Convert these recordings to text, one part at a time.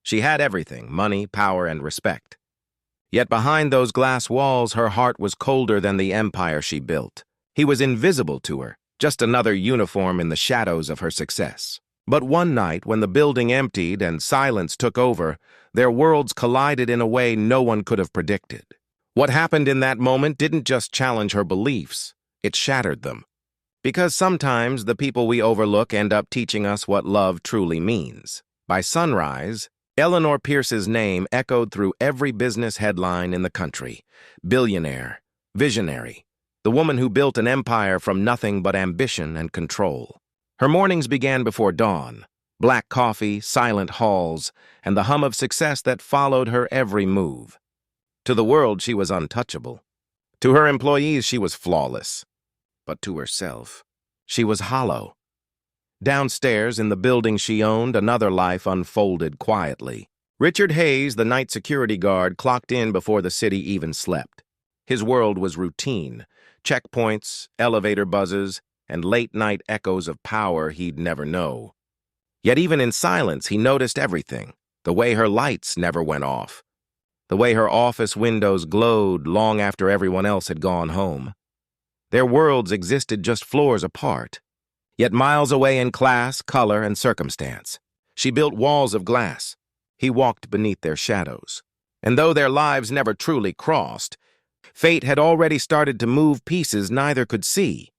She had everything: money, power, and respect. Yet behind those glass walls, her heart was colder than the empire she built. He was invisible to her, just another uniform in the shadows of her success. But one night, when the building emptied and silence took over, their worlds collided in a way no one could have predicted. What happened in that moment didn't just challenge her beliefs, it shattered them. Because sometimes the people we overlook end up teaching us what love truly means. By sunrise, Eleanor Pierce's name echoed through every business headline in the country. Billionaire, visionary, the woman who built an empire from nothing but ambition and control. Her mornings began before dawn: black coffee, silent halls, and the hum of success that followed her every move. To the world, she was untouchable. To her employees, she was flawless. But to herself, she was hollow. Downstairs, in the building she owned, another life unfolded quietly. Richard Hayes, the night security guard, clocked in before the city even slept. His world was routine: checkpoints, elevator buzzes, and late-night echoes of power he'd never know. Yet even in silence, he noticed everything: the way her lights never went off, the way her office windows glowed long after everyone else had gone home. Their worlds existed just floors apart, yet miles away in class, color, and circumstance. She built walls of glass. He walked beneath their shadows. And though their lives never truly crossed, fate had already started to move pieces neither could see.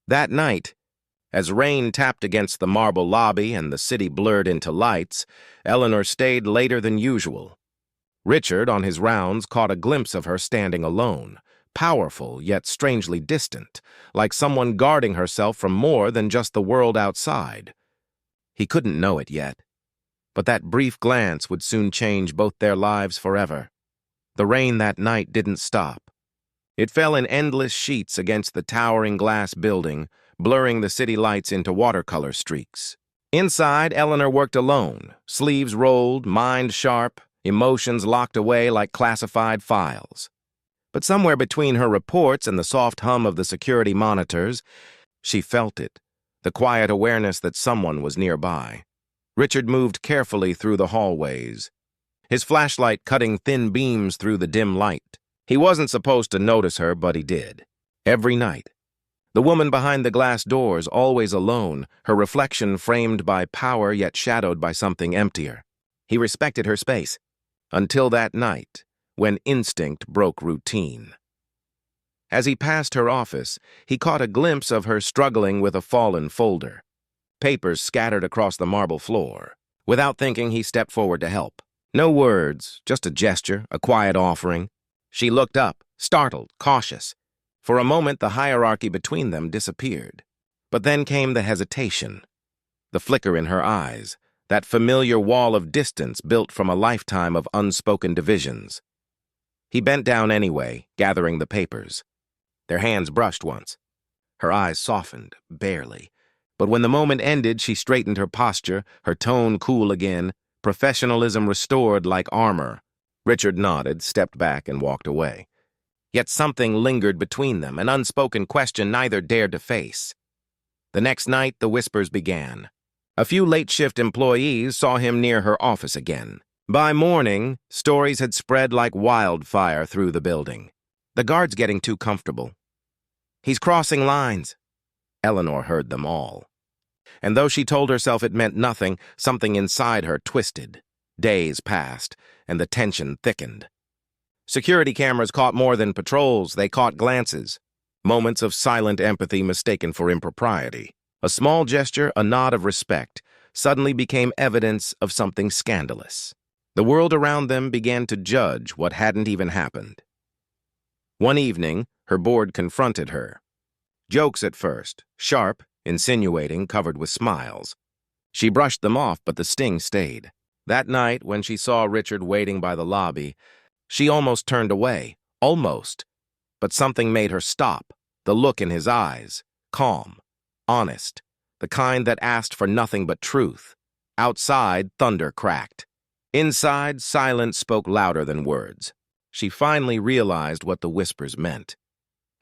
That night, as rain tapped against the marble lobby and the city blurred into lights, Eleanor stayed later than usual. Richard, on his rounds, caught a glimpse of her standing alone, powerful yet strangely distant, like someone guarding herself from more than just the world outside. He couldn't know it yet, but that brief glance would soon change both their lives forever. The rain that night didn't stop. It fell in endless sheets against the towering glass building, blurring the city lights into watercolor streaks. Inside, Eleanor worked alone, sleeves rolled, mind sharp, emotions locked away like classified files. But somewhere between her reports and the soft hum of the security monitors, she felt it, the quiet awareness that someone was nearby. Richard moved carefully through the hallways, his flashlight cutting thin beams through the dim light. He wasn't supposed to notice her, but he did. Every night. The woman behind the glass doors, always alone, her reflection framed by power yet shadowed by something emptier. He respected her space, until that night, when instinct broke routine. As he passed her office, he caught a glimpse of her struggling with a fallen folder. Papers scattered across the marble floor. Without thinking, he stepped forward to help. No words, just a gesture, a quiet offering. She looked up, startled, cautious. For a moment, the hierarchy between them disappeared. But then came the hesitation, the flicker in her eyes, that familiar wall of distance built from a lifetime of unspoken divisions. He bent down anyway, gathering the papers. Their hands brushed once. Her eyes softened, barely. But when the moment ended, she straightened her posture, her tone cool again, professionalism restored like armor. Richard nodded, stepped back, and walked away. Yet something lingered between them, an unspoken question neither dared to face. The next night, the whispers began. A few late-shift employees saw him near her office again. By morning, stories had spread like wildfire through the building. The guard's getting too comfortable. He's crossing lines. Eleanor heard them all. And though she told herself it meant nothing, something inside her twisted. Days passed, and the tension thickened. Security cameras caught more than patrols, they caught glances. Moments of silent empathy mistaken for impropriety. A small gesture, a nod of respect, suddenly became evidence of something scandalous. The world around them began to judge what hadn't even happened. One evening, her board confronted her. Jokes at first, sharp, insinuating, covered with smiles. She brushed them off, but the sting stayed. That night, when she saw Richard waiting by the lobby, she almost turned away. Almost. But something made her stop. The look in his eyes. Calm. Honest. The kind that asked for nothing but truth. Outside, thunder cracked. Inside, silence spoke louder than words. She finally realized what the whispers meant,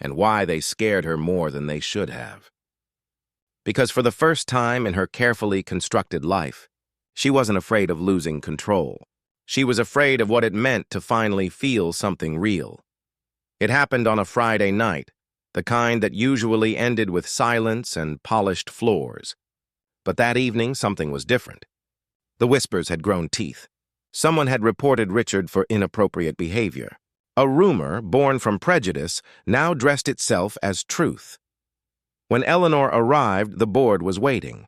and why they scared her more than they should have. Because for the first time in her carefully constructed life, She wasn't afraid of losing control. She was afraid of what it meant to finally feel something real. It happened on a Friday night, the kind that usually ended with silence and polished floors. But that evening, something was different. The whispers had grown teeth. Someone had reported Richard for inappropriate behavior. A rumor, born from prejudice, now dressed itself as truth. When Eleanor arrived, the board was waiting.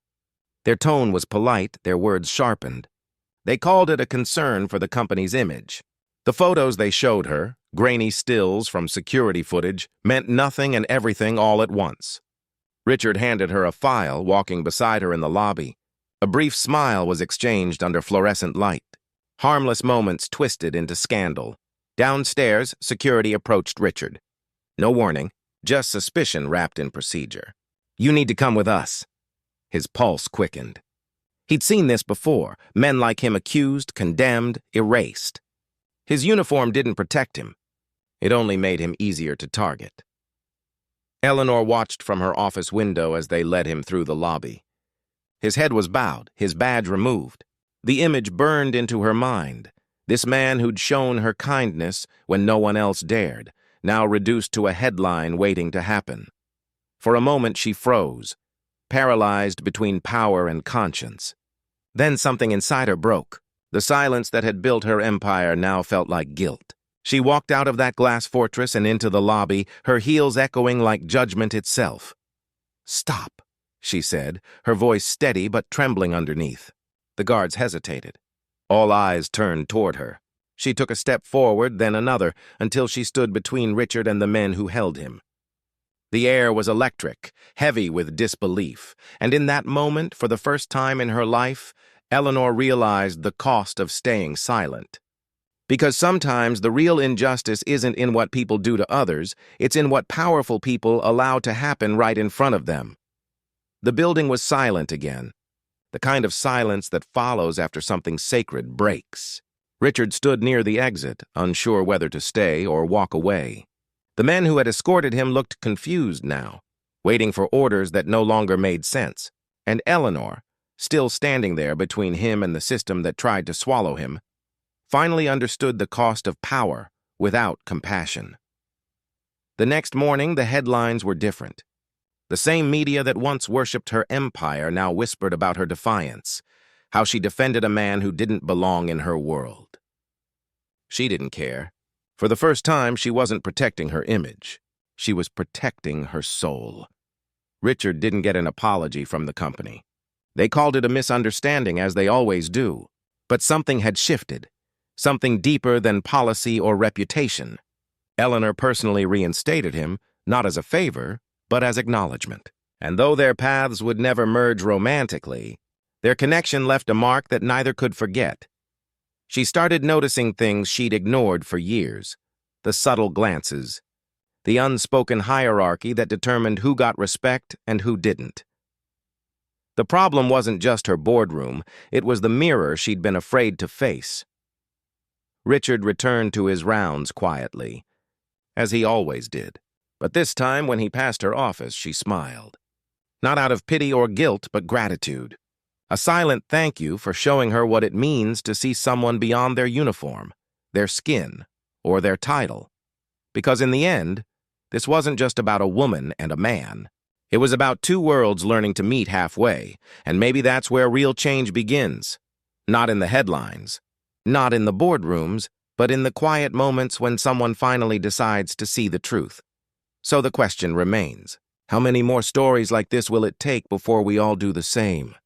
Their tone was polite, their words sharpened. They called it a concern for the company's image. The photos they showed her, grainy stills from security footage, meant nothing and everything all at once. Richard handed her a file, walking beside her in the lobby. A brief smile was exchanged under fluorescent light. Harmless moments twisted into scandal. Downstairs, security approached Richard. No warning, just suspicion wrapped in procedure. "You need to come with us." His pulse quickened. He'd seen this before, men like him accused, condemned, erased. His uniform didn't protect him. It only made him easier to target. Eleanor watched from her office window as they led him through the lobby. His head was bowed, his badge removed. The image burned into her mind. This man who'd shown her kindness when no one else dared, now reduced to a headline waiting to happen. For a moment she froze, paralyzed between power and conscience. Then something inside her broke. The silence that had built her empire now felt like guilt. She walked out of that glass fortress and into the lobby, her heels echoing like judgment itself. "Stop," she said, her voice steady but trembling underneath. The guards hesitated. All eyes turned toward her. She took a step forward, then another, until she stood between Richard and the men who held him. The air was electric, heavy with disbelief, and in that moment, for the first time in her life, Eleanor realized the cost of staying silent. Because sometimes the real injustice isn't in what people do to others, it's in what powerful people allow to happen right in front of them. The building was silent again, the kind of silence that follows after something sacred breaks. Richard stood near the exit, unsure whether to stay or walk away. The men who had escorted him looked confused now, waiting for orders that no longer made sense, and Eleanor, still standing there between him and the system that tried to swallow him, finally understood the cost of power without compassion. The next morning, the headlines were different. The same media that once worshipped her empire now whispered about her defiance, how she defended a man who didn't belong in her world. She didn't care. For the first time, she wasn't protecting her image. She was protecting her soul. Richard didn't get an apology from the company. They called it a misunderstanding, as they always do. But something had shifted, something deeper than policy or reputation. Eleanor personally reinstated him, not as a favor, but as acknowledgement. And though their paths would never merge romantically, their connection left a mark that neither could forget. She started noticing things she'd ignored for years, the subtle glances, the unspoken hierarchy that determined who got respect and who didn't. The problem wasn't just her boardroom, it was the mirror she'd been afraid to face. Richard returned to his rounds quietly, as he always did. But this time, when he passed her office, she smiled. Not out of pity or guilt, but gratitude. A silent thank you for showing her what it means to see someone beyond their uniform, their skin, or their title. Because in the end, this wasn't just about a woman and a man. It was about two worlds learning to meet halfway, and maybe that's where real change begins. Not in the headlines, not in the boardrooms, but in the quiet moments when someone finally decides to see the truth. So the question remains, how many more stories like this will it take before we all do the same?